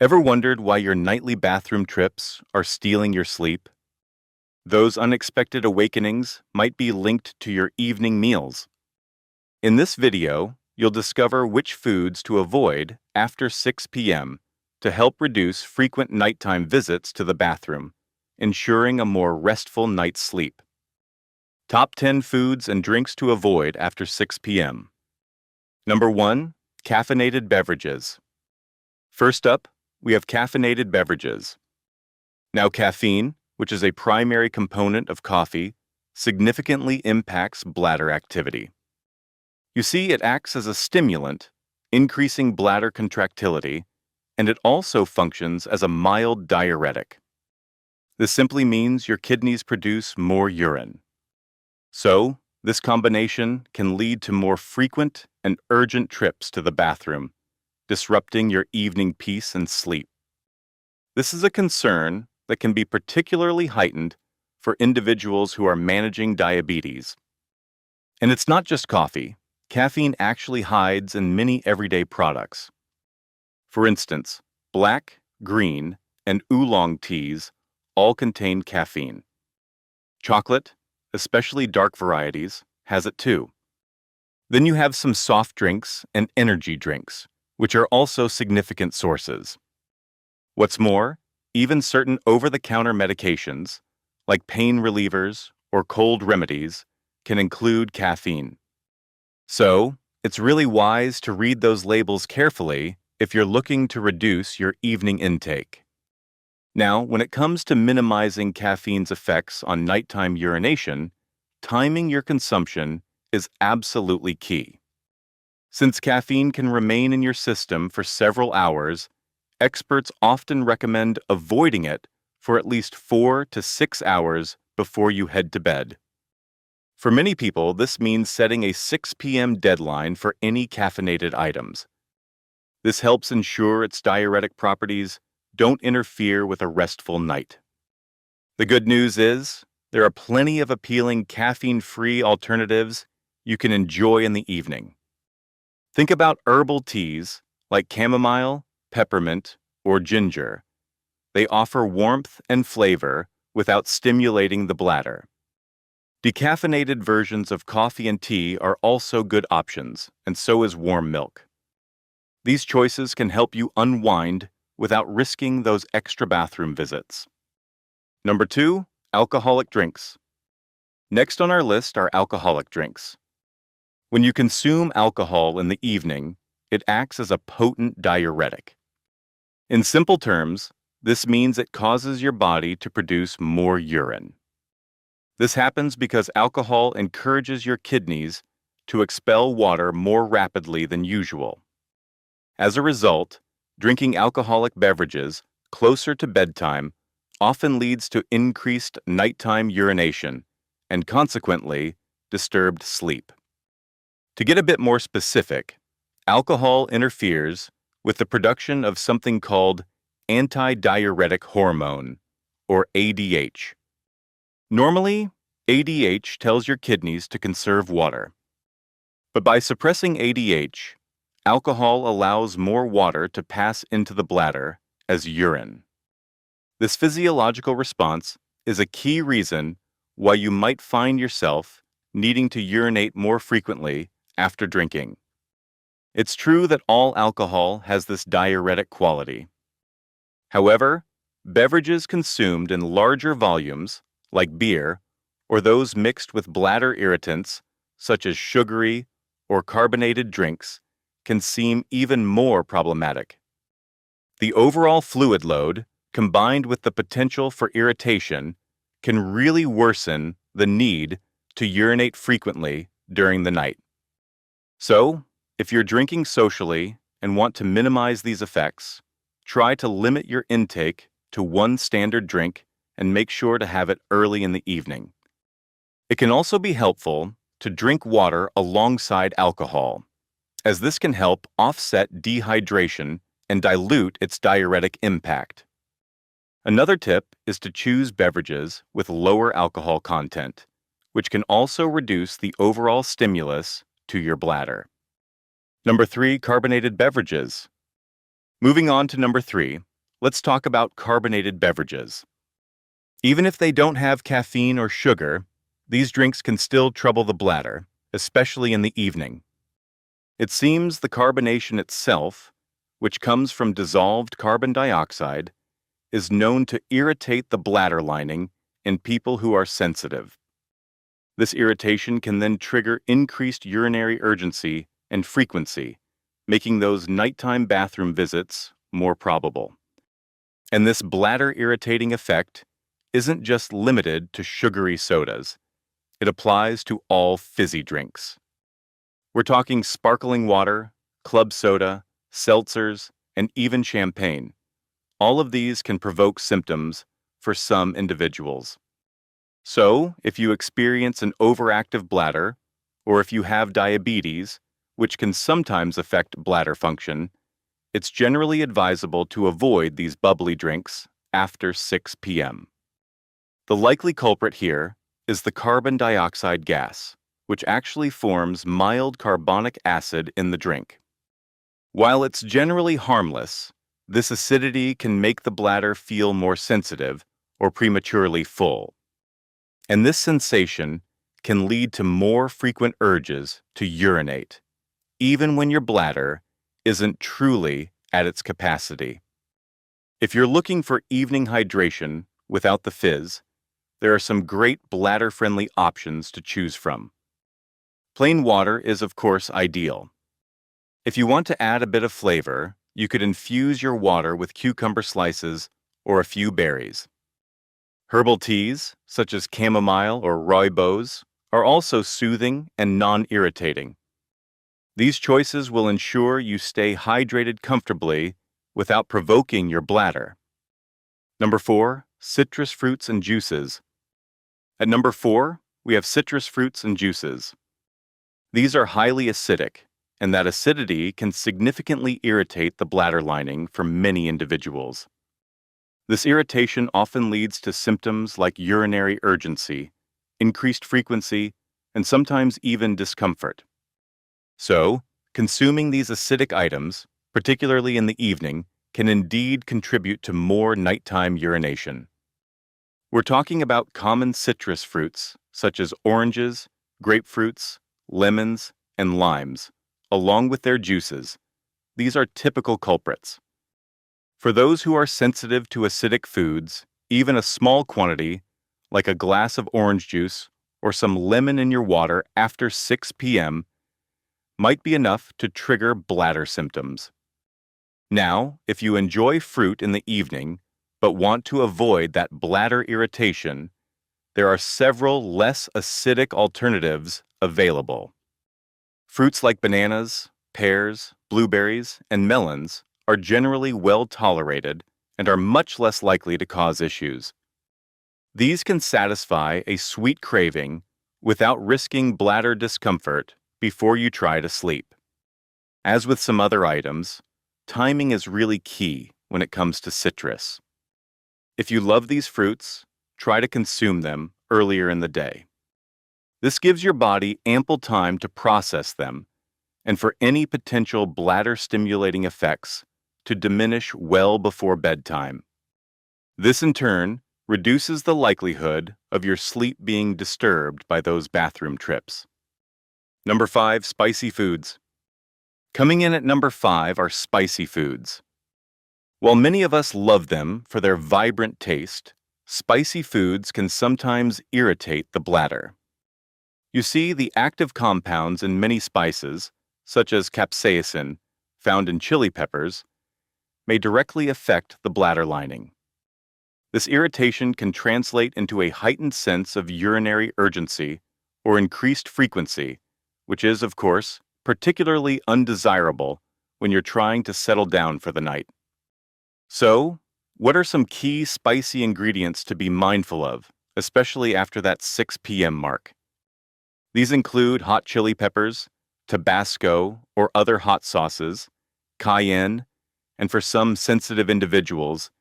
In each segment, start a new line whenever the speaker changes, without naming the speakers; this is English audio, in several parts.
Ever wondered why your nightly bathroom trips are stealing your sleep? Those unexpected awakenings might be linked to your evening meals. In this video, you'll discover which foods to avoid after 6 p.m. to help reduce frequent nighttime visits to the bathroom, ensuring a more restful night's sleep. Top 10 foods and drinks to avoid after 6 p.m. Number 1. Caffeinated beverages. First up, we have caffeinated beverages. Now, caffeine, which is a primary component of coffee, significantly impacts bladder activity. You see, it acts as a stimulant, increasing bladder contractility, and it also functions as a mild diuretic. This simply means your kidneys produce more urine. So, this combination can lead to more frequent and urgent trips to the bathroom, disrupting your evening peace and sleep. This is a concern that can be particularly heightened for individuals who are managing diabetes. And it's not just coffee. Caffeine actually hides in many everyday products. For instance, black, green, and oolong teas all contain caffeine. Chocolate, especially dark varieties, has it too. Then you have some soft drinks and energy drinks, which are also significant sources. What's more, even certain over-the-counter medications, like pain relievers or cold remedies, can include caffeine. So, it's really wise to read those labels carefully if you're looking to reduce your evening intake. Now, when it comes to minimizing caffeine's effects on nighttime urination, timing your consumption is absolutely key. Since caffeine can remain in your system for several hours, experts often recommend avoiding it for at least 4 to 6 hours before you head to bed. For many people, this means setting a 6 p.m. deadline for any caffeinated items. This helps ensure its diuretic properties don't interfere with a restful night. The good news is, there are plenty of appealing caffeine-free alternatives you can enjoy in the evening. Think about herbal teas like chamomile, peppermint, or ginger. They offer warmth and flavor without stimulating the bladder. Decaffeinated versions of coffee and tea are also good options, and so is warm milk. These choices can help you unwind without risking those extra bathroom visits. Number 2, alcoholic drinks. Next on our list are alcoholic drinks. When you consume alcohol in the evening, it acts as a potent diuretic. In simple terms, this means it causes your body to produce more urine. This happens because alcohol encourages your kidneys to expel water more rapidly than usual. As a result, drinking alcoholic beverages closer to bedtime often leads to increased nighttime urination and consequently disturbed sleep. To get a bit more specific, alcohol interferes with the production of something called antidiuretic hormone, or ADH. Normally, ADH tells your kidneys to conserve water. But by suppressing ADH, alcohol allows more water to pass into the bladder as urine. This physiological response is a key reason why you might find yourself needing to urinate more frequently after drinking. It's true that all alcohol has this diuretic quality. However, beverages consumed in larger volumes, like beer, or those mixed with bladder irritants, such as sugary or carbonated drinks, can seem even more problematic. The overall fluid load, combined with the potential for irritation, can really worsen the need to urinate frequently during the night. So, if you're drinking socially and want to minimize these effects, try to limit your intake to one standard drink and make sure to have it early in the evening. It can also be helpful to drink water alongside alcohol, as this can help offset dehydration and dilute its diuretic impact. Another tip is to choose beverages with lower alcohol content, which can also reduce the overall stimulus to your bladder. Number 3, carbonated beverages. Moving on to number 3, let's talk about carbonated beverages. Even if they don't have caffeine or sugar, these drinks can still trouble the bladder, especially in the evening. It seems the carbonation itself, which comes from dissolved carbon dioxide, is known to irritate the bladder lining in people who are sensitive. This irritation can then trigger increased urinary urgency and frequency, making those nighttime bathroom visits more probable. And this bladder-irritating effect isn't just limited to sugary sodas. It applies to all fizzy drinks. We're talking sparkling water, club soda, seltzers, and even champagne. All of these can provoke symptoms for some individuals. So, if you experience an overactive bladder, or if you have diabetes, which can sometimes affect bladder function, it's generally advisable to avoid these bubbly drinks after 6 p.m. The likely culprit here is the carbon dioxide gas, which actually forms mild carbonic acid in the drink. While it's generally harmless, this acidity can make the bladder feel more sensitive or prematurely full. And this sensation can lead to more frequent urges to urinate, even when your bladder isn't truly at its capacity. If you're looking for evening hydration without the fizz, there are some great bladder-friendly options to choose from. Plain water is, of course, ideal. If you want to add a bit of flavor, you could infuse your water with cucumber slices or a few berries. Herbal teas, such as chamomile or rooibos, are also soothing and non-irritating. These choices will ensure you stay hydrated comfortably without provoking your bladder. Number 4, citrus fruits and juices. At number 4, we have citrus fruits and juices. These are highly acidic, and that acidity can significantly irritate the bladder lining for many individuals. This irritation often leads to symptoms like urinary urgency, increased frequency, and sometimes even discomfort. So, consuming these acidic items, particularly in the evening, can indeed contribute to more nighttime urination. We're talking about common citrus fruits such as oranges, grapefruits, lemons, and limes, along with their juices. These are typical culprits. For those who are sensitive to acidic foods, even a small quantity, like a glass of orange juice or some lemon in your water after 6 p.m., might be enough to trigger bladder symptoms. Now, if you enjoy fruit in the evening but want to avoid that bladder irritation, there are several less acidic alternatives available. Fruits like bananas, pears, blueberries, and melons are generally well tolerated and are much less likely to cause issues. These can satisfy a sweet craving without risking bladder discomfort before you try to sleep. As with some other items, timing is really key when it comes to citrus. If you love these fruits, try to consume them earlier in the day. This gives your body ample time to process them and for any potential bladder-stimulating effects to diminish well before bedtime. This, in turn, reduces the likelihood of your sleep being disturbed by those bathroom trips. Number 5, spicy foods. Coming in at number 5 are spicy foods. While many of us love them for their vibrant taste, spicy foods can sometimes irritate the bladder. You see, the active compounds in many spices, such as capsaicin, found in chili peppers, may directly affect the bladder lining. This irritation can translate into a heightened sense of urinary urgency or increased frequency, which is, of course, particularly undesirable when you're trying to settle down for the night. So, what are some key spicy ingredients to be mindful of, especially after that 6 p.m. mark? These include hot chili peppers, Tabasco or other hot sauces, cayenne, and for some sensitive individuals,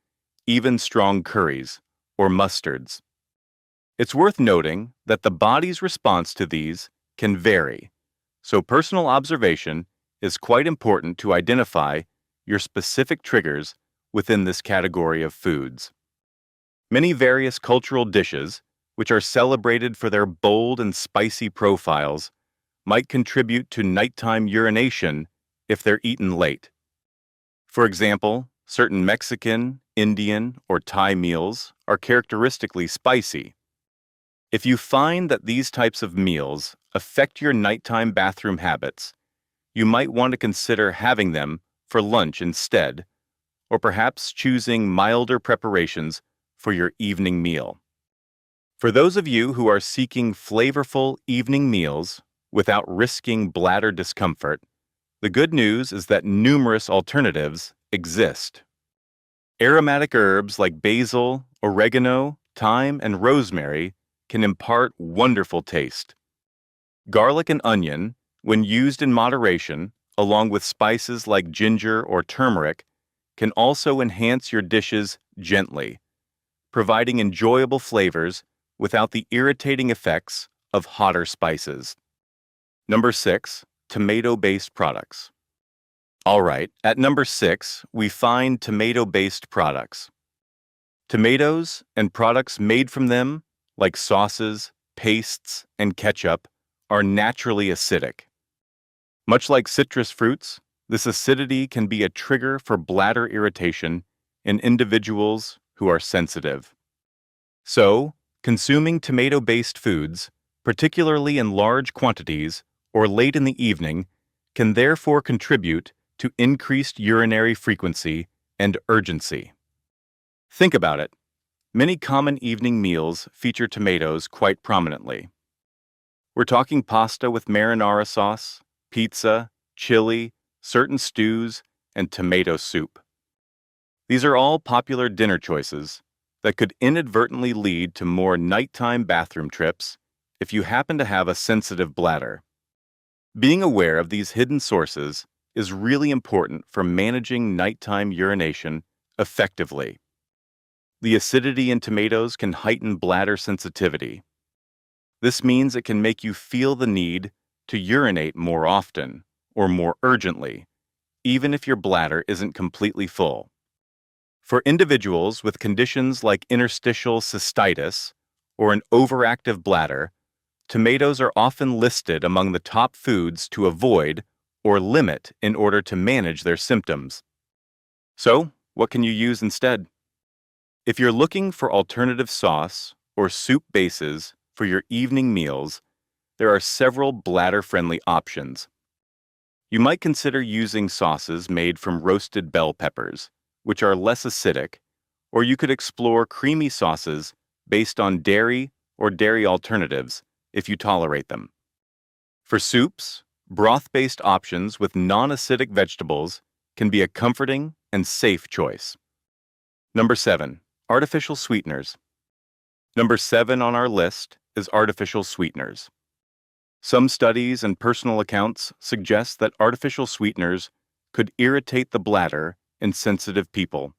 even strong curries or mustards. It's worth noting that the body's response to these can vary, so personal observation is quite important to identify your specific triggers within this category of foods. Many various cultural dishes, which are celebrated for their bold and spicy profiles, might contribute to nighttime urination if they're eaten late. For example, certain Mexican, Indian, or Thai meals are characteristically spicy. If you find that these types of meals affect your nighttime bathroom habits, you might want to consider having them for lunch instead, or perhaps choosing milder preparations for your evening meal. For those of you who are seeking flavorful evening meals without risking bladder discomfort, the good news is that numerous alternatives exist. Aromatic herbs like basil, oregano, thyme, and rosemary can impart wonderful taste. Garlic and onion, when used in moderation, along with spices like ginger or turmeric, can also enhance your dishes gently, providing enjoyable flavors without the irritating effects of hotter spices. Number 6, tomato-based products. All right, at number 6, we find tomato-based products. Tomatoes and products made from them, like sauces, pastes, and ketchup, are naturally acidic. Much like citrus fruits, this acidity can be a trigger for bladder irritation in individuals who are sensitive. So, consuming tomato-based foods, particularly in large quantities or late in the evening, can therefore contribute to increased urinary frequency and urgency. Think about it. Many common evening meals feature tomatoes quite prominently. We're talking pasta with marinara sauce, pizza, chili, certain stews, and tomato soup. These are all popular dinner choices that could inadvertently lead to more nighttime bathroom trips if you happen to have a sensitive bladder. Being aware of these hidden sources is really important for managing nighttime urination effectively. The acidity in tomatoes can heighten bladder sensitivity. This means it can make you feel the need to urinate more often or more urgently, even if your bladder isn't completely full. For individuals with conditions like interstitial cystitis or an overactive bladder, tomatoes are often listed among the top foods to avoid or limit in order to manage their symptoms. So, what can you use instead? If you're looking for alternative sauce or soup bases for your evening meals, there are several bladder-friendly options. You might consider using sauces made from roasted bell peppers, which are less acidic, or you could explore creamy sauces based on dairy or dairy alternatives if you tolerate them. For soups, broth-based options with non-acidic vegetables can be a comforting and safe choice. Number 7, artificial sweeteners. Number 7 on our list is artificial sweeteners. Some studies and personal accounts suggest that artificial sweeteners could irritate the bladder in sensitive people.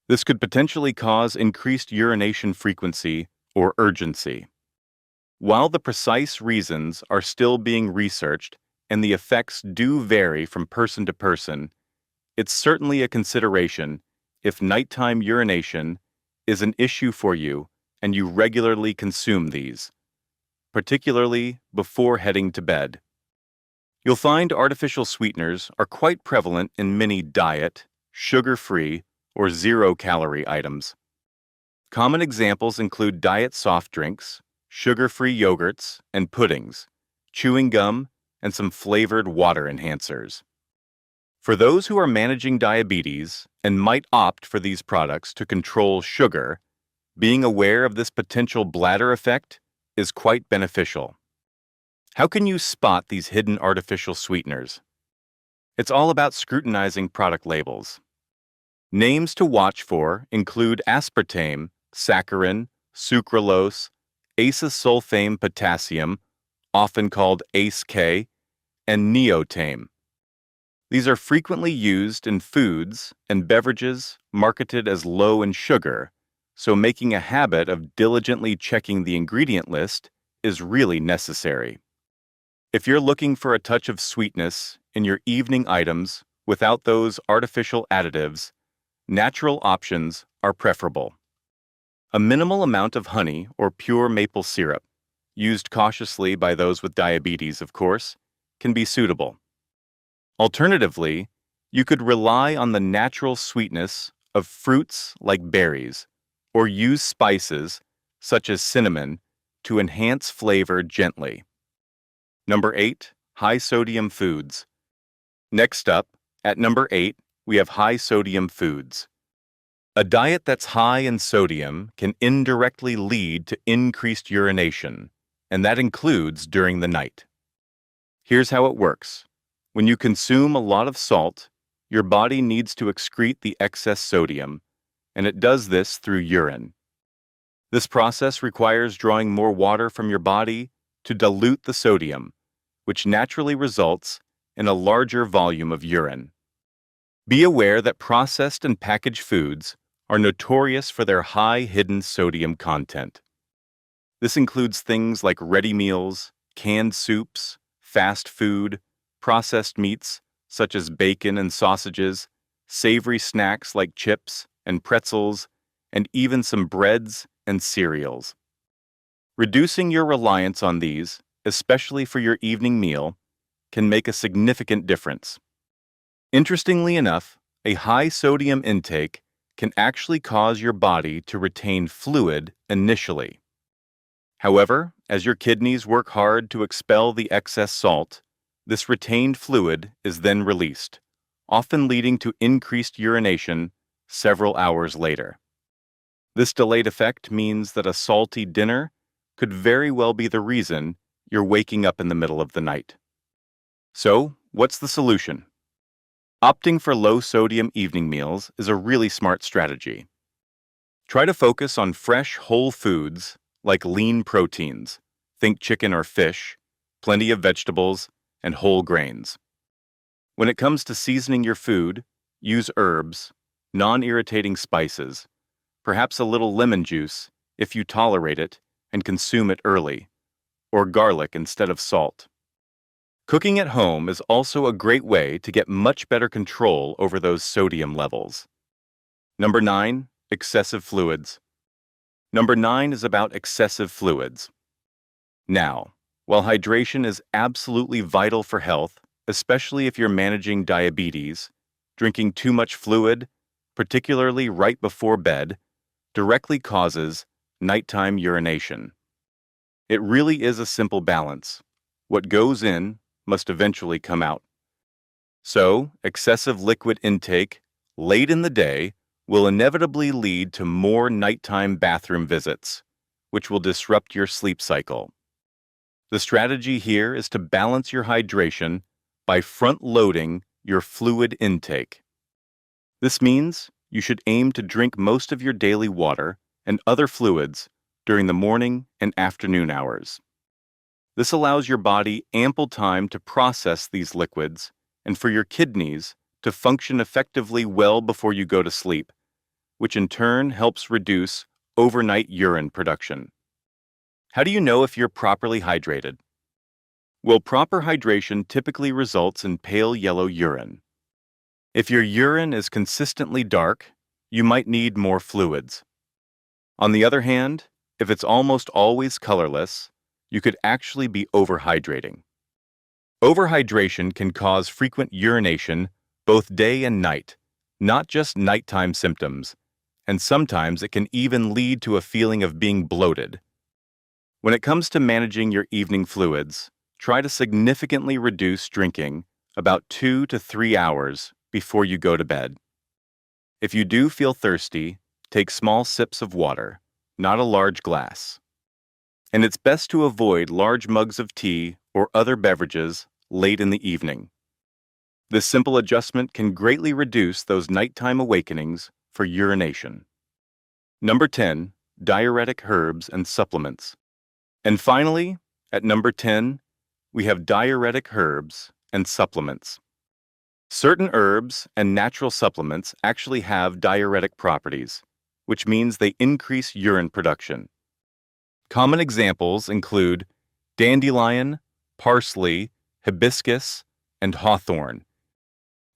This could potentially cause increased urination frequency or urgency. While the precise reasons are still being researched and the effects do vary from person to person, it's certainly a consideration if nighttime urination is an issue for you and you regularly consume these, particularly before heading to bed. You'll find artificial sweeteners are quite prevalent in many diet, sugar-free, or zero-calorie items. Common examples include diet soft drinks, sugar-free yogurts and puddings, chewing gum, and some flavored water enhancers. For those who are managing diabetes and might opt for these products to control sugar, being aware of this potential bladder effect is quite beneficial. How can you spot these hidden artificial sweeteners? It's all about scrutinizing product labels. Names to watch for include aspartame, saccharin, sucralose, acesulfame potassium, often called ACE-K, and neotame. These are frequently used in foods and beverages marketed as low in sugar, so making a habit of diligently checking the ingredient list is really necessary. If you're looking for a touch of sweetness in your evening items without those artificial additives, natural options are preferable. A minimal amount of honey or pure maple syrup, used cautiously by those with diabetes, of course, can be suitable. Alternatively, you could rely on the natural sweetness of fruits like berries, or use spices, such as cinnamon, to enhance flavor gently. Number 8. High-sodium foods. Next up, at number 8, we have high-sodium foods. A diet that's high in sodium can indirectly lead to increased urination, and that includes during the night. Here's how it works. When you consume a lot of salt, your body needs to excrete the excess sodium, and it does this through urine. This process requires drawing more water from your body to dilute the sodium, which naturally results in a larger volume of urine. Be aware that processed and packaged foods are notorious for their high hidden sodium content. This includes things like ready meals, canned soups, fast food, processed meats such as bacon and sausages, savory snacks like chips and pretzels, and even some breads and cereals. Reducing your reliance on these, especially for your evening meal, can make a significant difference. Interestingly enough, a high sodium intake can actually cause your body to retain fluid initially. However, as your kidneys work hard to expel the excess salt, this retained fluid is then released, often leading to increased urination several hours later. This delayed effect means that a salty dinner could very well be the reason you're waking up in the middle of the night. So, what's the solution? Opting for low-sodium evening meals is a really smart strategy. Try to focus on fresh, whole foods like lean proteins, think chicken or fish, plenty of vegetables, and whole grains. When it comes to seasoning your food, use herbs, non-irritating spices, perhaps a little lemon juice if you tolerate it and consume it early, or garlic instead of salt. Cooking at home is also a great way to get much better control over those sodium levels. Number 9, excessive fluids. Number 9 is about excessive fluids. Now, while hydration is absolutely vital for health, especially if you're managing diabetes, drinking too much fluid, particularly right before bed, directly causes nighttime urination. It really is a simple balance. What goes in must eventually come out. So, excessive liquid intake late in the day will inevitably lead to more nighttime bathroom visits, which will disrupt your sleep cycle. The strategy here is to balance your hydration by front-loading your fluid intake. This means you should aim to drink most of your daily water and other fluids during the morning and afternoon hours. This allows your body ample time to process these liquids and for your kidneys to function effectively well before you go to sleep, which in turn helps reduce overnight urine production. How do you know if you're properly hydrated? Well, proper hydration typically results in pale yellow urine. If your urine is consistently dark, you might need more fluids. On the other hand, if it's almost always colorless, you could actually be overhydrating. Overhydration can cause frequent urination both day and night, not just nighttime symptoms, and sometimes it can even lead to a feeling of being bloated. When it comes to managing your evening fluids, try to significantly reduce drinking about 2 to 3 hours before you go to bed. If you do feel thirsty, take small sips of water, not a large glass. And it's best to avoid large mugs of tea or other beverages late in the evening. This simple adjustment can greatly reduce those nighttime awakenings for urination. Number 10, diuretic herbs and supplements. And finally, at number 10, we have diuretic herbs and supplements. Certain herbs and natural supplements actually have diuretic properties, which means they increase urine production. Common examples include dandelion, parsley, hibiscus, and hawthorn.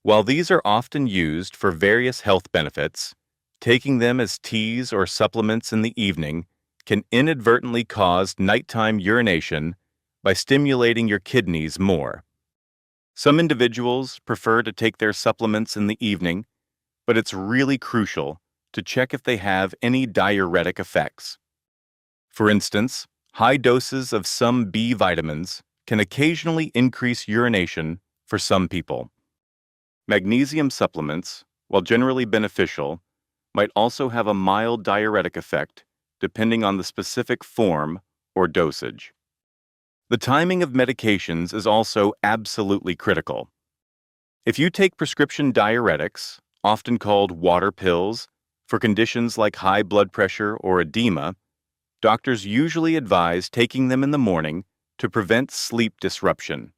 While these are often used for various health benefits, taking them as teas or supplements in the evening can inadvertently cause nighttime urination by stimulating your kidneys more. Some individuals prefer to take their supplements in the evening, but it's really crucial to check if they have any diuretic effects. For instance, high doses of some B vitamins can occasionally increase urination for some people. Magnesium supplements, while generally beneficial, might also have a mild diuretic effect depending on the specific form or dosage. The timing of medications is also absolutely critical. If you take prescription diuretics, often called water pills, for conditions like high blood pressure or edema, doctors usually advise taking them in the morning to prevent sleep disruption.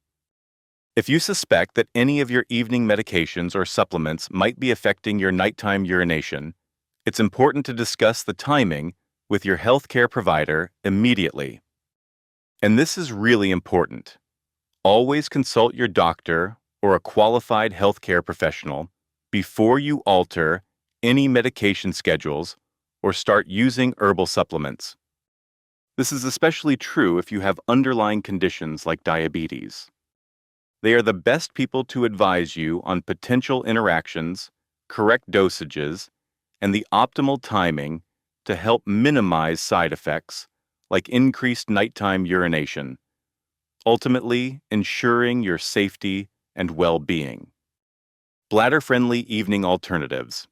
If you suspect that any of your evening medications or supplements might be affecting your nighttime urination, it's important to discuss the timing with your healthcare provider immediately. And this is really important. Always consult your doctor or a qualified healthcare professional before you alter any medication schedules or start using herbal supplements. This is especially true if you have underlying conditions like diabetes. They are the best people to advise you on potential interactions, correct dosages, and the optimal timing to help minimize side effects like increased nighttime urination, ultimately ensuring your safety and well-being. Bladder-friendly evening alternatives.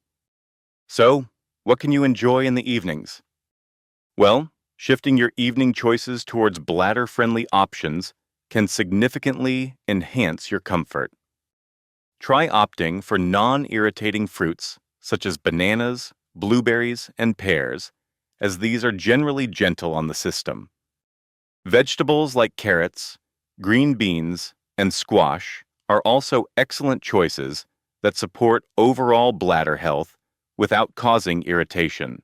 So, what can you enjoy in the evenings? Well, shifting your evening choices towards bladder-friendly options can significantly enhance your comfort. Try opting for non-irritating fruits such as bananas, blueberries, and pears, as these are generally gentle on the system. Vegetables like carrots, green beans, and squash are also excellent choices that support overall bladder health without causing irritation.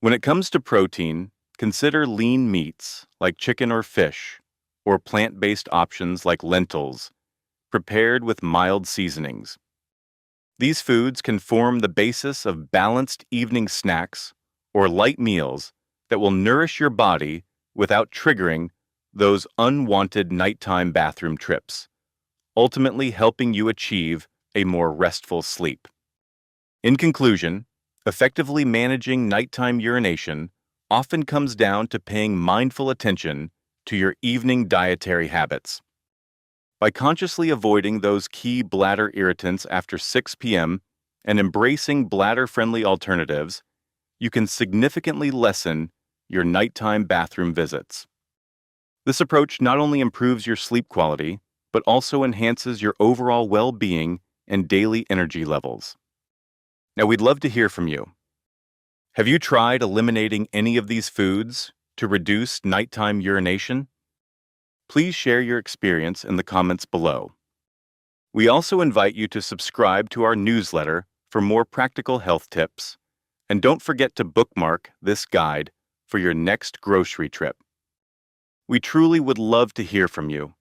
When it comes to protein, consider lean meats like chicken or fish, or plant-based options like lentils, prepared with mild seasonings. These foods can form the basis of balanced evening snacks or light meals that will nourish your body without triggering those unwanted nighttime bathroom trips, ultimately helping you achieve a more restful sleep. In conclusion, effectively managing nighttime urination often comes down to paying mindful attention to your evening dietary habits. By consciously avoiding those key bladder irritants after 6 p.m. and embracing bladder-friendly alternatives, you can significantly lessen your nighttime bathroom visits. This approach not only improves your sleep quality, but also enhances your overall well-being and daily energy levels. Now, we'd love to hear from you. Have you tried eliminating any of these foods to reduce nighttime urination? Please share your experience in the comments below. We also invite you to subscribe to our newsletter for more practical health tips, and don't forget to bookmark this guide for your next grocery trip. We truly would love to hear from you.